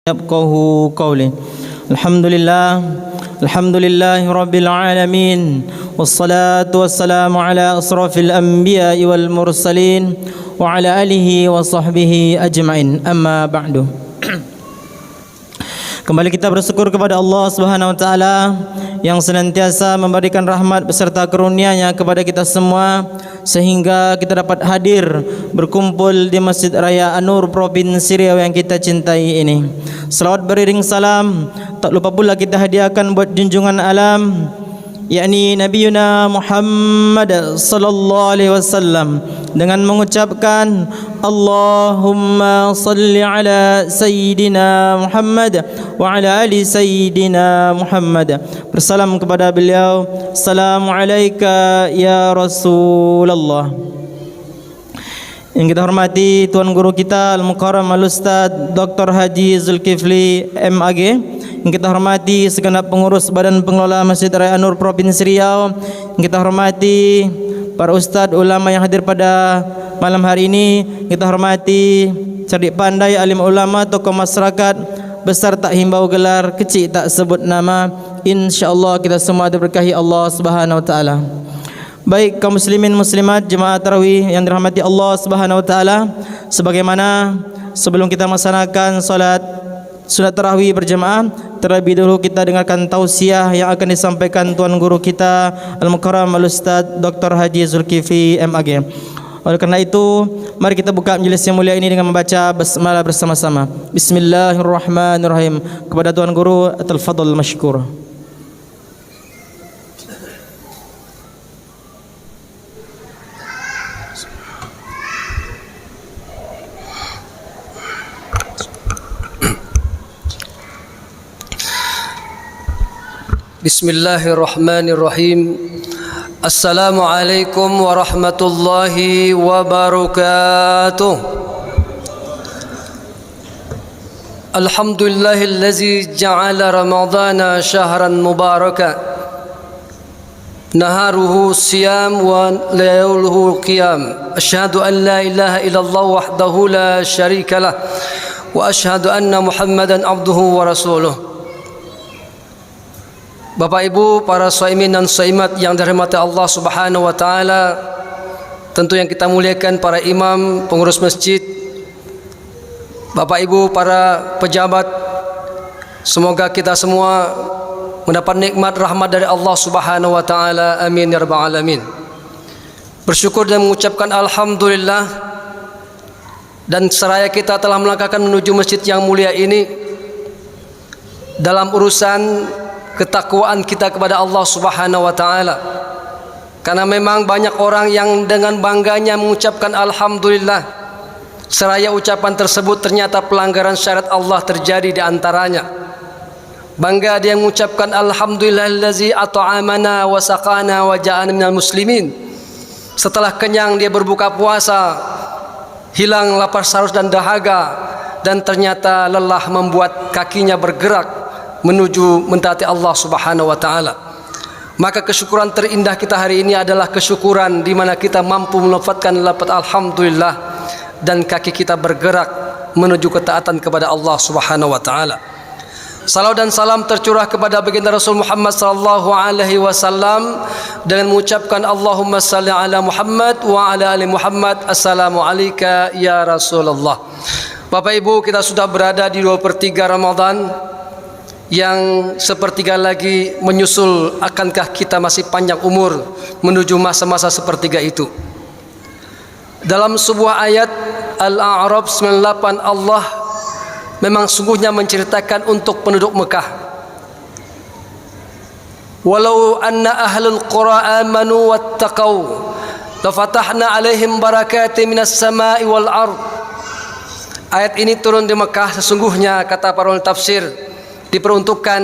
يفقهوا قولي. الحمد لله رب العالمين، والصلاة والسلام على أشرف الأنبياء والمرسلين وعلى آله وصحبه أجمعين. أما بعد. Kembali kita bersyukur kepada Allah Subhanahu wa taala yang senantiasa memberikan rahmat beserta karunia-Nya kepada kita semua sehingga kita dapat hadir berkumpul di Masjid Raya An-Nur Provinsi Riau yang kita cintai ini. Selawat beriring salam tak lupa pula kita hadiahkan buat junjungan alam, yakni Nabiuna Muhammad sallallahu alaihi wasallam, dengan mengucapkan Allahumma salli ala Sayyidina Muhammad wa ala ali Sayyidina Muhammad. Bersalam kepada beliau, Assalamualaikum ya Rasulullah. Yang kita hormati Tuan Guru kita Al-Mukarram Al-Ustaz Dr. Haji Zulkifli MAG, yang kita hormati segenap pengurus Badan Pengelola Masjid Raya An-Nur Provinsi Riau, yang kita hormati para ustaz ulama yang hadir pada malam hari ini, kita hormati cerdik pandai alim ulama, tokoh masyarakat, besar tak himbau gelar, kecil tak sebut nama. InsyaAllah kita semua diberkahi Allah Subhanahu wa taala. Baik kaum muslimin muslimat jemaah tarawih yang dirahmati Allah Subhanahu wa taala, sebagaimana sebelum kita melaksanakan salat sunat tarawih berjemaah, terlebih dahulu kita dengarkan tausiah yang akan disampaikan Tuan Guru kita Al-Mukarram Al-Ustaz Dr. Haji Zulkifli MAG. Oleh kerana itu, mari kita buka majlis yang mulia ini dengan membaca basmalah bersama-sama. Bismillahirrahmanirrahim. Kepada Tuan Guru, al-fadl masykur. Bismillahirrahmanirrahim. Assalamualaikum warahmatullahi wabarakatuh. Alhamdulillahillazi ja'ala Ramadhana syahran mubaraka, naharuhu siyam wa layluhu qiyam. Asyhadu an la ilaha illallah wahdahu la syarikalah, wa asyhadu anna Muhammadan abduhu wa rasuluh. Bapak Ibu, para shaimin dan shaimat yang dirahmati Allah Subhanahu wa taala, tentu yang kita muliakan para imam, pengurus masjid, Bapak Ibu, para pejabat, semoga kita semua mendapat nikmat rahmat dari Allah Subhanahu wa taala. Amin ya rabbal alamin. Bersyukur dan mengucapkan alhamdulillah, dan seraya kita telah melangkahkan menuju masjid yang mulia ini dalam urusan ketakwaan kita kepada Allah Subhanahu wa taala. Karena memang banyak orang yang dengan bangganya mengucapkan alhamdulillah, seraya ucapan tersebut ternyata pelanggaran syariat Allah terjadi di antaranya. Bangga dia mengucapkan alhamdulillahillazi at'amana wa saqana wa ja'alna minal muslimin. Setelah kenyang dia berbuka puasa, hilang lapar saus dan dahaga, dan ternyata lelah membuat kakinya bergerak menuju mentaati Allah Subhanahu wa taala. Maka kesyukuran terindah kita hari ini adalah kesyukuran di mana kita mampu melafazkan lafaz alhamdulillah dan kaki kita bergerak menuju ketaatan kepada Allah Subhanahu wa taala. Salawat dan salam tercurah kepada baginda Rasul Muhammad sallallahu alaihi wasallam dengan mengucapkan Allahumma salli ala Muhammad wa ala ali Muhammad. Assalamu alayka ya Rasulullah. Bapak Ibu, kita sudah berada di 2/3 Ramadan, yang sepertiga lagi menyusul. Akankah kita masih panjang umur menuju masa-masa sepertiga itu? Dalam sebuah ayat Al-A'raf 98, Allah memang sungguhnya menceritakan untuk penduduk Mekah. Walau anna ahlul qura amanu wattaqau lafatahna alaihim barakatin minas sama'i wal ard. Ayat ini turun di Mekah. Sesungguhnya, kata para ulama tafsir, diperuntukkan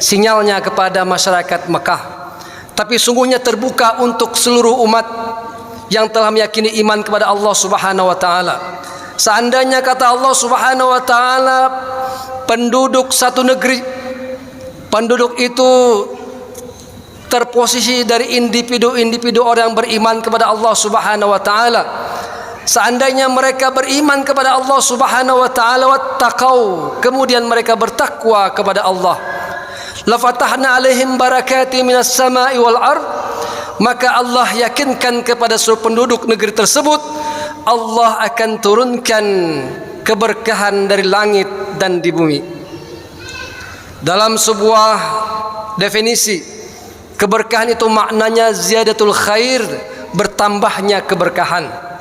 sinyalnya kepada masyarakat Mekah, tapi sungguhnya terbuka untuk seluruh umat yang telah meyakini iman kepada Allah Subhanahu wa taala. Seandainya, kata Allah Subhanahu wa taala, penduduk satu negeri, penduduk itu terposisi dari individu-individu orang yang beriman kepada Allah Subhanahu wa taala, Seandainya mereka beriman kepada Allah Subhanahu wa taala wattaqau, kemudian mereka bertakwa kepada Allah, la fatahna alaihim barakati minas sama'i wal ard, maka Allah yakinkan kepada seluruh penduduk negeri tersebut Allah akan turunkan keberkahan dari langit dan di bumi. Dalam sebuah definisi, keberkahan itu maknanya ziyadatul khair, bertambahnya keberkahan.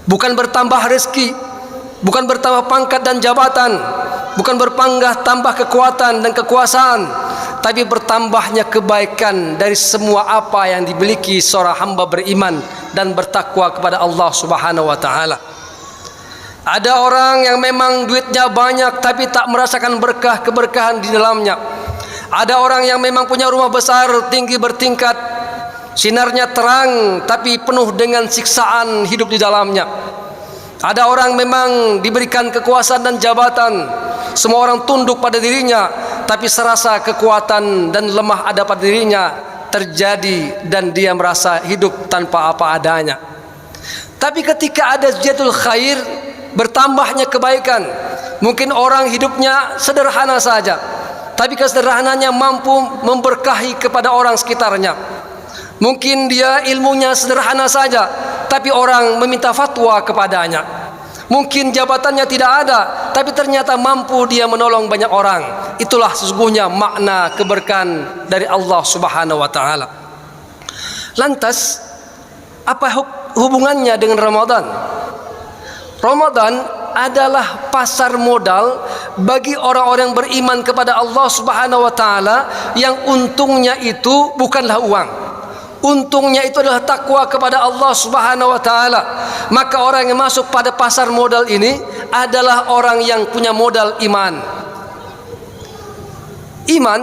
Bukan bertambah rezeki, bukan bertambah pangkat dan jabatan, bukan tambah kekuatan dan kekuasaan, tapi bertambahnya kebaikan dari semua apa yang dimiliki seorang hamba beriman dan bertakwa kepada Allah Subhanahu wa taala. Ada orang yang memang duitnya banyak tapi tak merasakan keberkahan di dalamnya. Ada orang yang memang punya rumah besar, tinggi bertingkat, sinarnya terang tapi penuh dengan siksaan hidup di dalamnya. Ada orang memang diberikan kekuasaan dan jabatan, semua orang tunduk pada dirinya, tapi serasa kekuatan dan lemah ada pada dirinya terjadi dan dia merasa hidup tanpa apa adanya. Tapi ketika ada ziyadatul khair, bertambahnya kebaikan, mungkin orang hidupnya sederhana saja, tapi kesederhanaannya mampu memberkahi kepada orang sekitarnya. Mungkin dia ilmunya sederhana saja, tapi orang meminta fatwa kepadanya. Mungkin jabatannya tidak ada, tapi ternyata mampu dia menolong banyak orang. Itulah sesungguhnya makna keberkahan dari Allah Subhanahu wa taala. Lantas, apa hubungannya dengan Ramadan? Ramadan adalah pasar modal bagi orang-orang beriman kepada Allah Subhanahu wa taala yang untungnya itu bukanlah uang. Untungnya itu adalah takwa kepada Allah Subhanahu wa taala. Maka orang yang masuk pada pasar modal ini adalah orang yang punya modal iman. Iman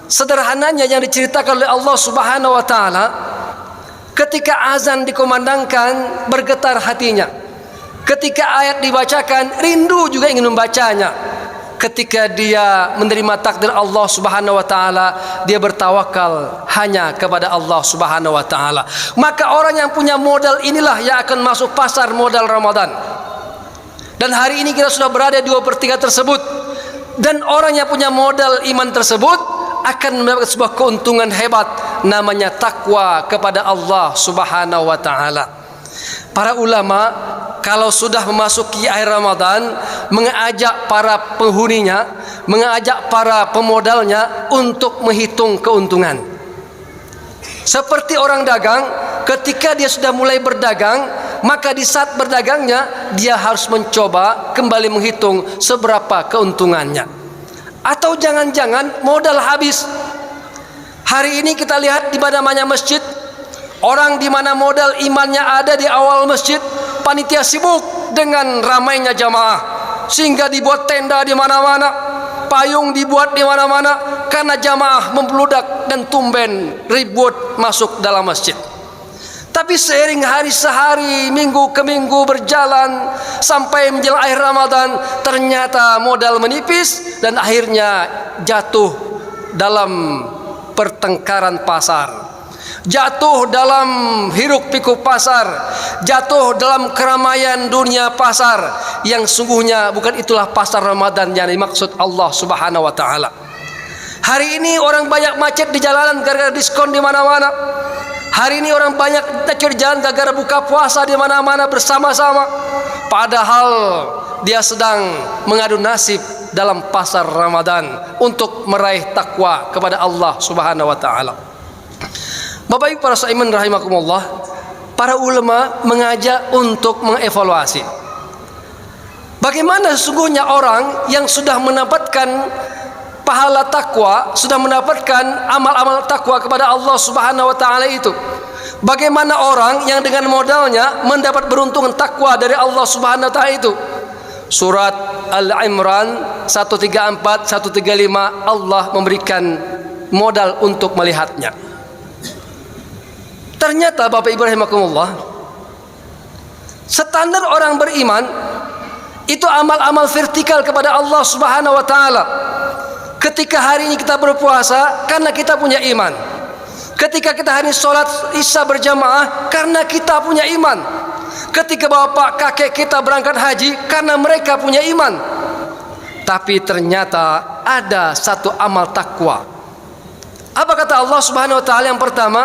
sederhananya yang diceritakan oleh Allah Subhanahu wa taala, ketika azan dikumandangkan bergetar hatinya. Ketika ayat dibacakan, rindu juga ingin membacanya. Ketika dia menerima takdir Allah Subhanahu wa taala, dia bertawakal hanya kepada Allah Subhanahu wa taala. Maka orang yang punya modal inilah yang akan masuk pasar modal Ramadan. Dan hari ini kita sudah berada di 2/3 tersebut. Dan orang yang punya modal iman tersebut akan mendapatkan sebuah keuntungan hebat, namanya takwa kepada Allah Subhanahu wa taala. Para ulama kalau sudah memasuki akhir Ramadan mengajak para penghuninya, mengajak para pemodalnya untuk menghitung keuntungan. Seperti orang dagang, ketika dia sudah mulai berdagang, maka di saat berdagangnya dia harus mencoba kembali menghitung seberapa keuntungannya. Atau jangan-jangan modal habis. Hari ini kita lihat di mana-mana masjid, orang di mana modal imannya ada di awal masjid, panitia sibuk dengan ramainya jamaah, sehingga dibuat tenda di mana-mana, payung dibuat di mana-mana, karena jamaah membludak dan tumben ribut masuk dalam masjid. Tapi seiring hari sehari, minggu ke minggu berjalan sampai menjelang akhir Ramadan, ternyata modal menipis dan akhirnya jatuh dalam pertengkaran pasar, jatuh dalam hiruk pikuk pasar, jatuh dalam keramaian dunia pasar, yang sungguhnya bukan itulah pasar Ramadan yang dimaksud Allah Subhanahu wa taala. Hari ini orang banyak macet di jalanan gara-gara diskon di mana-mana. Hari ini orang banyak macet di jalan gara-gara buka puasa di mana-mana bersama-sama, padahal dia sedang mengadu nasib dalam pasar Ramadan untuk meraih takwa kepada Allah Subhanahu wa taala. Bapak Ibu para saiman rahimakumullah, para ulama mengajak untuk mengevaluasi bagaimana sesungguhnya orang yang sudah mendapatkan pahala takwa, sudah mendapatkan amal-amal takwa kepada Allah Subhanahu wa taala itu. Bagaimana orang yang dengan modalnya mendapat beruntungan takwa dari Allah Subhanahu wa taala itu. Surat Al-Imran 134 135 Allah memberikan modal untuk melihatnya. Ternyata Bapak Ibu rahimakumullah, standar orang beriman itu amal-amal vertikal kepada Allah Subhanahu wa taala. Ketika hari ini kita berpuasa karena kita punya iman. Ketika kita hari ini sholat isya berjamaah karena kita punya iman. ketika bapak kakek kita berangkat haji karena mereka punya iman. Tapi ternyata ada satu amal takwa. Apa kata Allah Subhanahu wa taala yang pertama?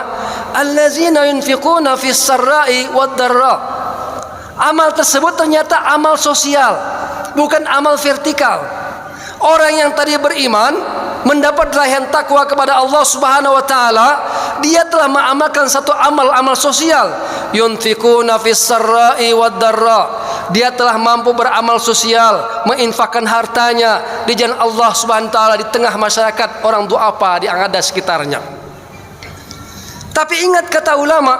Allazina yunfiquna fis sarra'i wad dharra. Amal tersebut ternyata amal sosial, bukan amal vertikal. Orang yang tadi beriman mendapat dalahan takwa kepada Allah Subhanahu wa taala, dia telah mengamalkan satu amal sosial. Yunfiquna fis sarra'i wad dharra. Dia telah mampu beramal sosial, menginfakkan hartanya di jalan Allah Subhanahu wa taala di tengah masyarakat orang duafa yang ada sekitarnya. Tapi ingat kata ulama,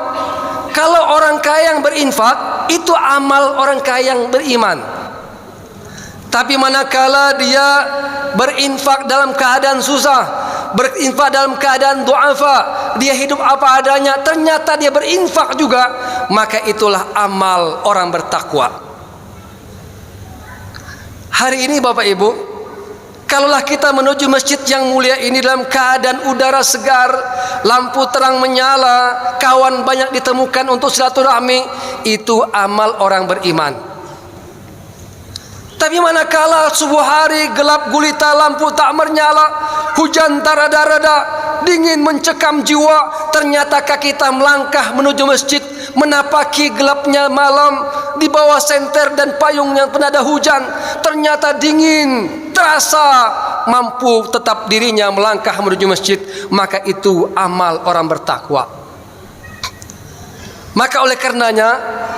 kalau orang kaya yang berinfak itu amal orang kaya yang beriman. Tapi manakala dia berinfak dalam keadaan susah, berinfak dalam keadaan duafa, dia hidup apa adanya, ternyata dia berinfak juga, maka itulah amal orang bertakwa. Hari ini Bapak Ibu, kalaulah kita menuju masjid yang mulia ini dalam keadaan udara segar, lampu terang menyala, kawan banyak ditemukan untuk silaturahmi, itu amal orang beriman. Tapi manakala subuh hari gelap gulita, lampu tak menyala, hujan tak reda-reda, dingin mencekam jiwa, ternyata kaki kita melangkah menuju masjid, menapaki gelapnya malam di bawah senter dan payung yang penada hujan, ternyata dingin, terasa mampu tetap dirinya melangkah menuju masjid, maka itu amal orang bertakwa. Maka oleh karenanya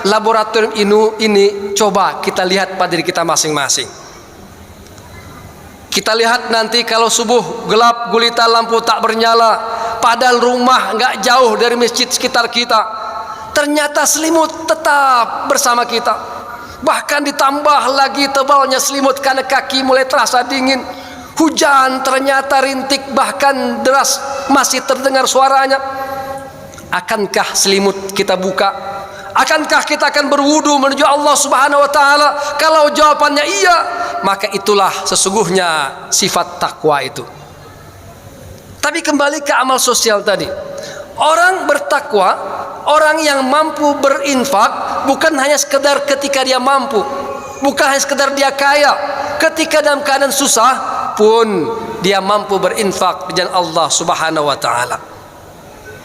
laboratorium ini coba kita lihat pada diri kita masing-masing. Kita lihat nanti kalau subuh gelap gulita, lampu tak bernyala, padahal rumah nggak jauh dari masjid sekitar kita, ternyata selimut tetap bersama kita. Bahkan ditambah lagi tebalnya selimut karena kaki mulai terasa dingin. Hujan ternyata rintik bahkan deras masih terdengar suaranya. Akankah selimut kita buka? Akankah kita akan berwudu menuju Allah Subhanahu wa taala? Kalau jawabannya iya, maka itulah sesungguhnya sifat takwa itu. Tapi kembali ke amal sosial tadi. Orang bertakwa, orang yang mampu berinfak, bukan hanya sekedar ketika dia mampu, bukan hanya sekedar dia kaya, ketika dalam keadaan susah pun dia mampu berinfak di jalan Allah Subhanahu wa taala.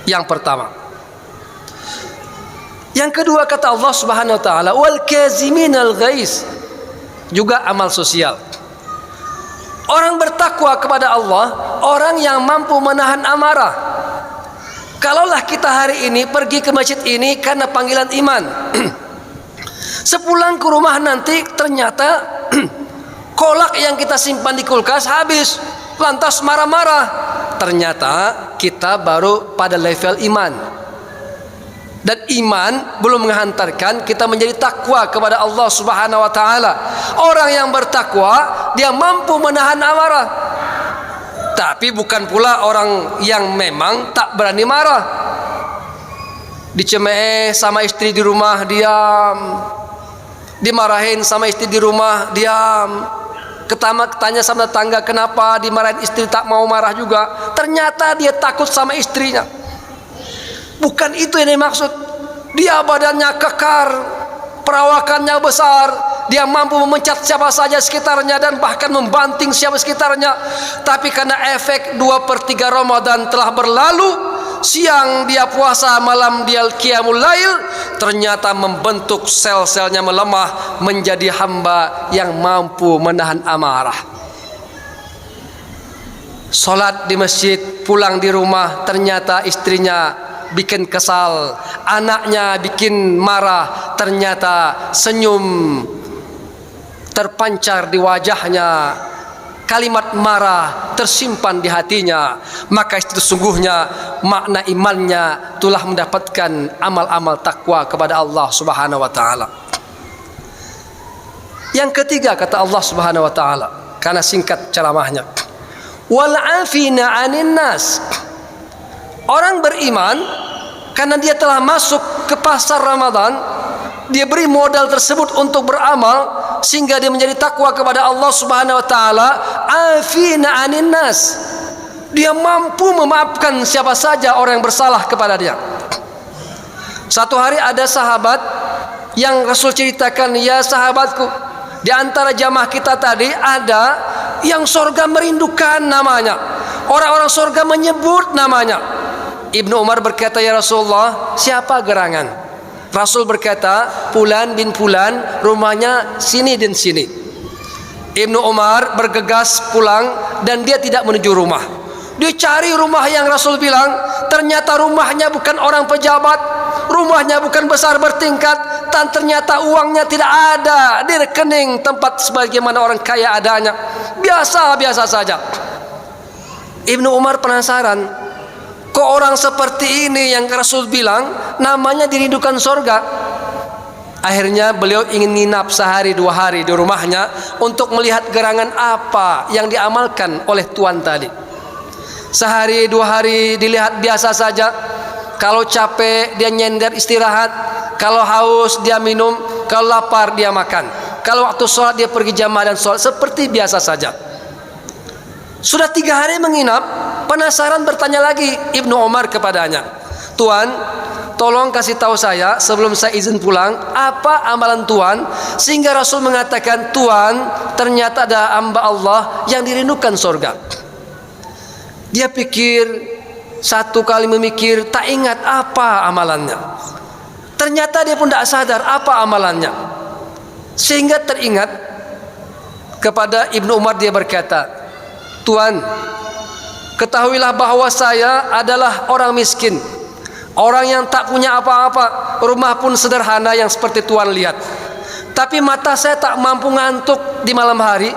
Yang pertama. Yang kedua kata Allah Subhanahu wa taala, wal kaziminal ghaiz, juga amal sosial. Orang bertakwa kepada Allah, orang yang mampu menahan amarah. Kalaulah kita hari ini pergi ke masjid ini karena panggilan iman, sepulang ke rumah nanti ternyata kolak yang kita simpan di kulkas habis, lantas marah-marah. Ternyata kita baru pada level iman. Dan iman belum menghantarkan kita menjadi takwa kepada Allah Subhanahu wa taala. Orang yang bertakwa dia mampu menahan amarah. Tapi bukan pula orang yang memang tak berani marah. Dicemeh sama istri di rumah diam. Dimarahin sama istri di rumah diam. Tanya sama tetangga kenapa dimarahin istri tak mau marah juga. Ternyata dia takut sama istrinya. Bukan itu yang dimaksud. Dia badannya kekar, perawakannya besar, dia mampu memecat siapa saja sekitarnya dan bahkan membanting siapa sekitarnya. Tapi karena efek 2/3 Ramadan telah berlalu, siang dia puasa, malam dia qiyamul lail, ternyata membentuk sel-selnya melemah menjadi hamba yang mampu menahan amarah. Salat di masjid, pulang di rumah, ternyata istrinya bikin kesal, anaknya bikin marah, ternyata senyum terpancar di wajahnya, kalimat marah tersimpan di hatinya, maka itu sungguhnya makna imannya telah mendapatkan amal-amal takwa kepada Allah Subhanahu wa taala. Yang ketiga kata Allah Subhanahu wa taala, karena singkat ceramahnya, wal afina 'anin nas. Orang beriman karena dia telah masuk ke pasar Ramadan, dia beri modal tersebut untuk beramal sehingga dia menjadi takwa kepada Allah Subhanahu wa taala. Afina 'anin nas. Dia mampu memaafkan siapa saja orang yang bersalah kepada dia. Satu hari ada sahabat yang Rasul ceritakan, ya sahabatku, di antara jamaah kita tadi ada yang surga merindukan namanya, orang-orang surga menyebut namanya. Ibnu Umar berkata, ya Rasulullah, siapa gerangan? Rasul berkata, Fulan bin Fulan, rumahnya sini dan sini. Ibnu Umar bergegas pulang dan dia tidak menuju rumah. Dia cari rumah yang Rasul bilang. Ternyata rumahnya bukan orang pejabat, rumahnya bukan besar bertingkat, dan ternyata uangnya tidak ada di rekening tempat sebagaimana orang kaya adanya. Biasa-biasa saja. Ibnu Umar penasaran, kok orang seperti ini yang Rasul bilang namanya dirindukan surga. Akhirnya beliau ingin nginap sehari 2 hari di rumahnya untuk melihat gerangan apa yang diamalkan oleh tuan tadi. Sehari 2 hari dilihat biasa saja. Kalau capek dia nyender istirahat, kalau haus dia minum, kalau lapar dia makan, kalau waktu sholat dia pergi jamaah dan sholat seperti biasa saja. Sudah 3 hari menginap, penasaran bertanya lagi Ibnu Umar kepadanya, Tuan, tolong kasih tahu saya sebelum saya izin pulang, apa amalan Tuan sehingga Rasul mengatakan, Tuan, ternyata ada hamba Allah yang dirindukan surga. Dia pikir, 1 kali memikir, tak ingat apa amalannya. Ternyata dia pun tak sadar apa amalannya. Sehingga teringat kepada Ibnu Umar, dia berkata, Tuan, ketahuilah bahwa saya adalah orang miskin, orang yang tak punya apa-apa, rumah pun sederhana yang seperti Tuan lihat. Tapi mata saya tak mampu ngantuk di malam hari,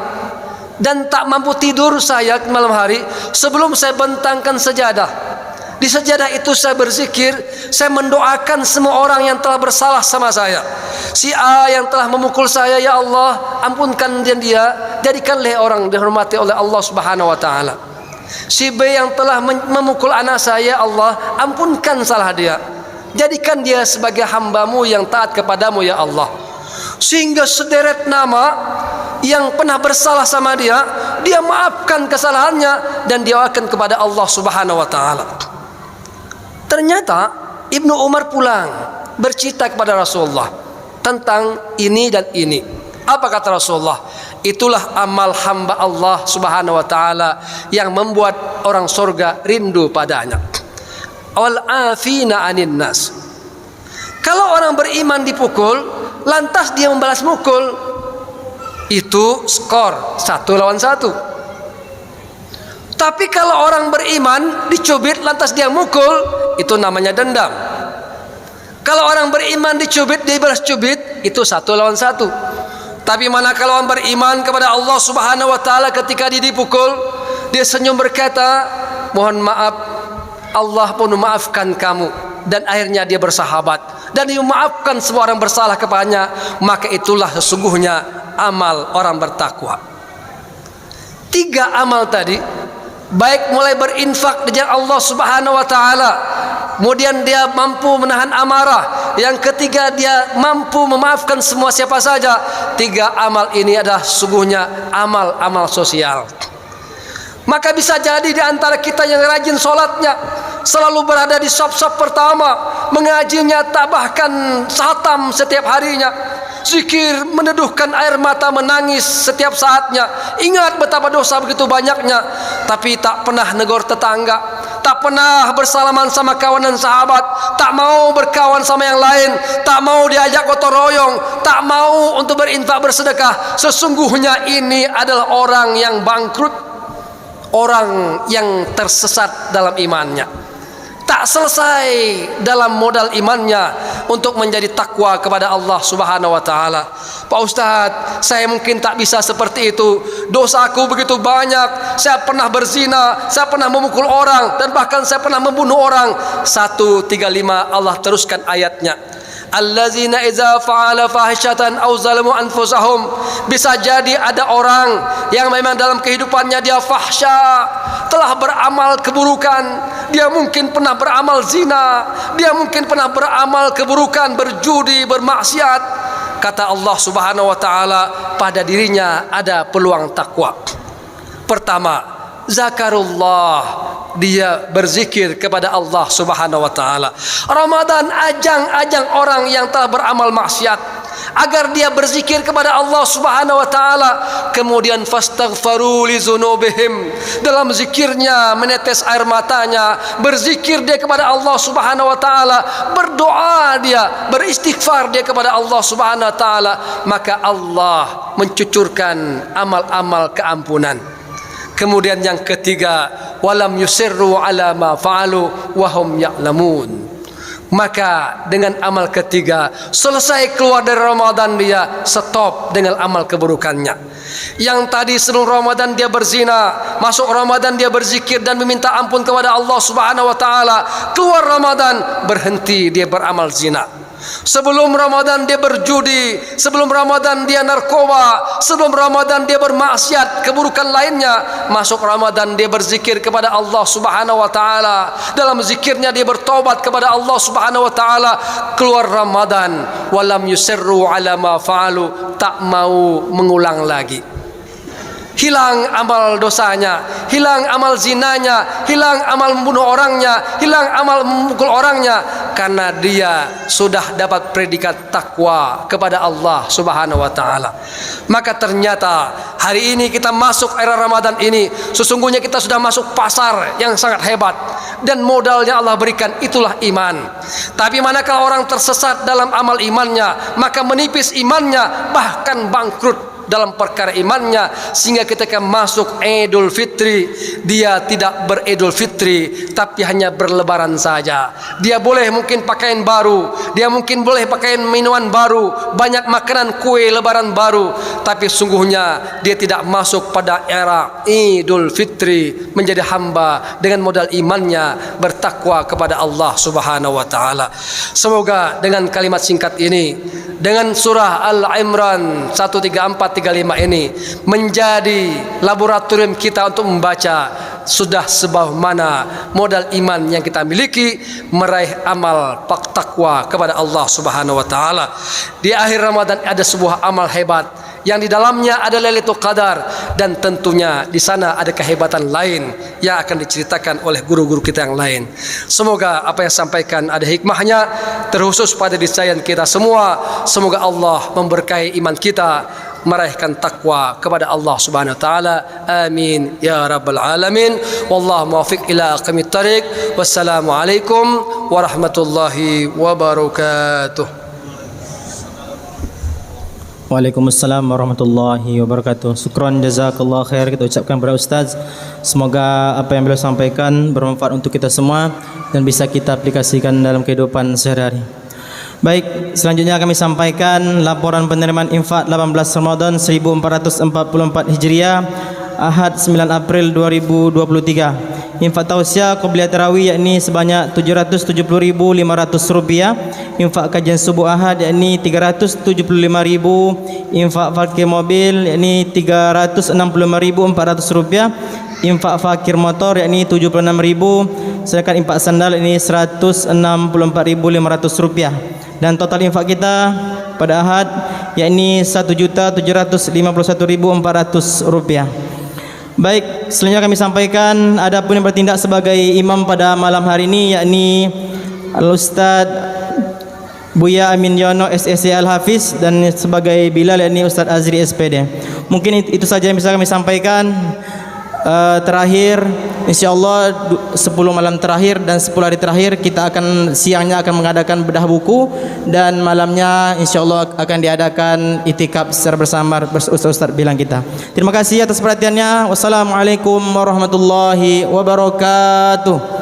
dan tak mampu tidur saya di malam hari sebelum saya bentangkan sejadah. Di sejadah itu saya berzikir, saya mendoakan semua orang yang telah bersalah sama saya. Si A yang telah memukul saya, ya Allah, ampunkan dia, jadikanlah orang dihormati oleh Allah Subhanahu wa taala. Si B yang telah memukul anak saya, ya Allah, ampunkan salah dia, jadikan dia sebagai hamba-Mu yang taat kepadamu, ya Allah. Sehingga sederet nama yang pernah bersalah sama dia, dia maafkan kesalahannya dan dia akan kepada Allah Subhanahu wa taala. Ternyata Ibnu Umar pulang bercerita kepada Rasulullah tentang ini dan ini. Apa kata Rasulullah? Itulah amal hamba Allah Subhanahu wa taala yang membuat orang surga rindu padanya. Wal afina 'anin nas. Kalau orang beriman dipukul, lantas dia membalas mukul, itu skor 1 lawan 1. Tapi kalau orang beriman dicubit lantas dia mukul, itu namanya dendam. Kalau orang beriman dicubit dia balas cubit, itu 1 lawan 1. Tapi manakala orang beriman kepada Allah Subhanahu wa taala, ketika dia dipukul, dia senyum berkata, mohon maaf, Allah pun memaafkan kamu, dan akhirnya dia bersahabat dan dia memaafkan semua orang bersalah kepadanya. Maka itulah sesungguhnya amal orang bertakwa. 3 amal tadi, baik mulai berinfak di jalan Allah Subhanahu wa taala, kemudian dia mampu menahan amarah, yang ketiga dia mampu memaafkan semua siapa saja. 3 amal ini adalah sesungguhnya amal-amal sosial. Maka bisa jadi di antara kita yang rajin sholatnya, selalu berada di saf-saf pertama, mengajinya tak bahkan khatam setiap harinya, zikir meneduhkan air mata, menangis setiap saatnya, ingat betapa dosa begitu banyaknya, tapi tak pernah negur tetangga, tak pernah bersalaman sama kawan dan sahabat, tak mau berkawan sama yang lain, tak mau diajak gotong royong, tak mau untuk berinfak bersedekah. Sesungguhnya ini adalah orang yang bangkrut, orang yang tersesat dalam imannya, tak selesai dalam modal imannya untuk menjadi takwa kepada Allah Subhanahu wa taala. Pak Ustadz, saya mungkin tak bisa seperti itu, dosaku begitu banyak, saya pernah berzina, saya pernah memukul orang, dan bahkan saya pernah membunuh orang. 135 Allah teruskan ayatnya, allazina iza fa'ala fahishatan aw zalamu anfusahum. Bisa jadi ada orang yang memang dalam kehidupannya dia fahsya, telah beramal keburukan, dia mungkin pernah beramal zina, dia mungkin pernah beramal keburukan, berjudi, bermaksiat. Kata Allah Subhanahu wa taala, pada dirinya ada peluang takwa. Pertama, zakarullah, dia berzikir kepada Allah Subhanahu wa taala. Ramadan ajang-ajang orang yang telah beramal maksiat agar dia berzikir kepada Allah Subhanahu wa taala. Kemudian fastaghfaru li dzunubihim, dalam zikirnya menetes air matanya, berzikir dia kepada Allah Subhanahu wa taala, berdoa dia, beristighfar dia kepada Allah Subhanahu wa taala, maka Allah mencucurkan amal-amal keampunan. Kemudian yang ketiga, walam yusirru ala ma fa'alu wa hum ya'lamun. Maka dengan amal ketiga, selesai keluar dari Ramadan dia stop dengan amal keburukannya. Yang tadi sebelum Ramadan dia berzina, masuk Ramadan dia berzikir dan meminta ampun kepada Allah Subhanahu wa taala. Keluar Ramadan berhenti dia beramal zina. Sebelum Ramadan dia berjudi, sebelum Ramadan dia narkoba, sebelum Ramadan dia bermaksiat, keburukan lainnya. Masuk Ramadan dia berzikir kepada Allah Subhanahu wa taala. Dalam zikirnya dia bertobat kepada Allah Subhanahu wa taala. Keluar Ramadan, walam yusirru ala ma fa'alu, tak mau mengulang lagi. Hilang amal dosanya, hilang amal zinanya, hilang amal membunuh orangnya, hilang amal memukul orangnya, karena dia sudah dapat predikat takwa kepada Allah Subhanahu wa taala. Maka ternyata hari ini kita masuk era Ramadan ini, sesungguhnya kita sudah masuk pasar yang sangat hebat, dan modalnya Allah berikan itulah iman. Tapi manakala orang tersesat dalam amal imannya, maka menipis imannya, bahkan bangkrut dalam perkara imannya, sehingga ketika masuk Idul Fitri dia tidak beridul fitri, tapi hanya berlebaran saja. Dia boleh mungkin pakaian baru, dia mungkin boleh pakaian minuman baru, banyak makanan kue lebaran baru, tapi sungguhnya dia tidak masuk pada era Idul Fitri menjadi hamba dengan modal imannya bertakwa kepada Allah Subhanahu wa taala. Semoga dengan kalimat singkat ini, dengan surah Al-Imran 134-35 ini menjadi laboratorium kita untuk membaca sudah sebauh mana modal iman yang kita miliki meraih amal takwa kepada Allah Subhanahu wa taala. Di akhir Ramadan ada sebuah amal hebat yang di dalamnya ada Lailatul Qadar, dan tentunya di sana ada kehebatan lain yang akan diceritakan oleh guru-guru kita yang lain. Semoga apa yang sampaikan ada hikmahnya, terkhusus pada desain kita semua. Semoga Allah memberkahi iman kita, meraihkan takwa kepada Allah Subhanahu wa taala. Amin ya rabbal alamin. Wallahu muwaffiq ila aqwamit thariq. Wassalamualaikum warahmatullahi wabarakatuh. Waalaikumsalam warahmatullahi wabarakatuh. Syukran, jazakallah khair kita ucapkan kepada Ustaz. Semoga apa yang beliau sampaikan bermanfaat untuk kita semua dan bisa kita aplikasikan dalam kehidupan sehari-hari. Baik, selanjutnya kami sampaikan laporan penerimaan infak 18 Ramadan 1444 Hijriah, Ahad 9 April 2023. Infak tausiah qabliyah tarawih yakni sebanyak Rp770.500. Infak kajian subuh Ahad yakni Rp375.000. Infak fakir mobil yakni Rp365.400. Infak fakir motor yakni Rp76.000. Sedangkan infak sandal ini Rp164.500. Dan total infak kita pada Ahad yakni Rp1.751.400. Baik, selanjutnya kami sampaikan adapun yang bertindak sebagai imam pada malam hari ini yakni Al-Ustaz Buya Amin Yono SSC Al-Hafiz, dan sebagai Bilal yakni Ustaz Azri SPD. Mungkin itu saja yang bisa kami sampaikan. Terakhir insyaallah 10 malam terakhir dan 10 hari terakhir kita akan siangnya akan mengadakan bedah buku, dan malamnya insyaallah akan diadakan itikaf secara bersama Ustaz bilang kita. Terima kasih atas perhatiannya. Wassalamualaikum warahmatullahi wabarakatuh.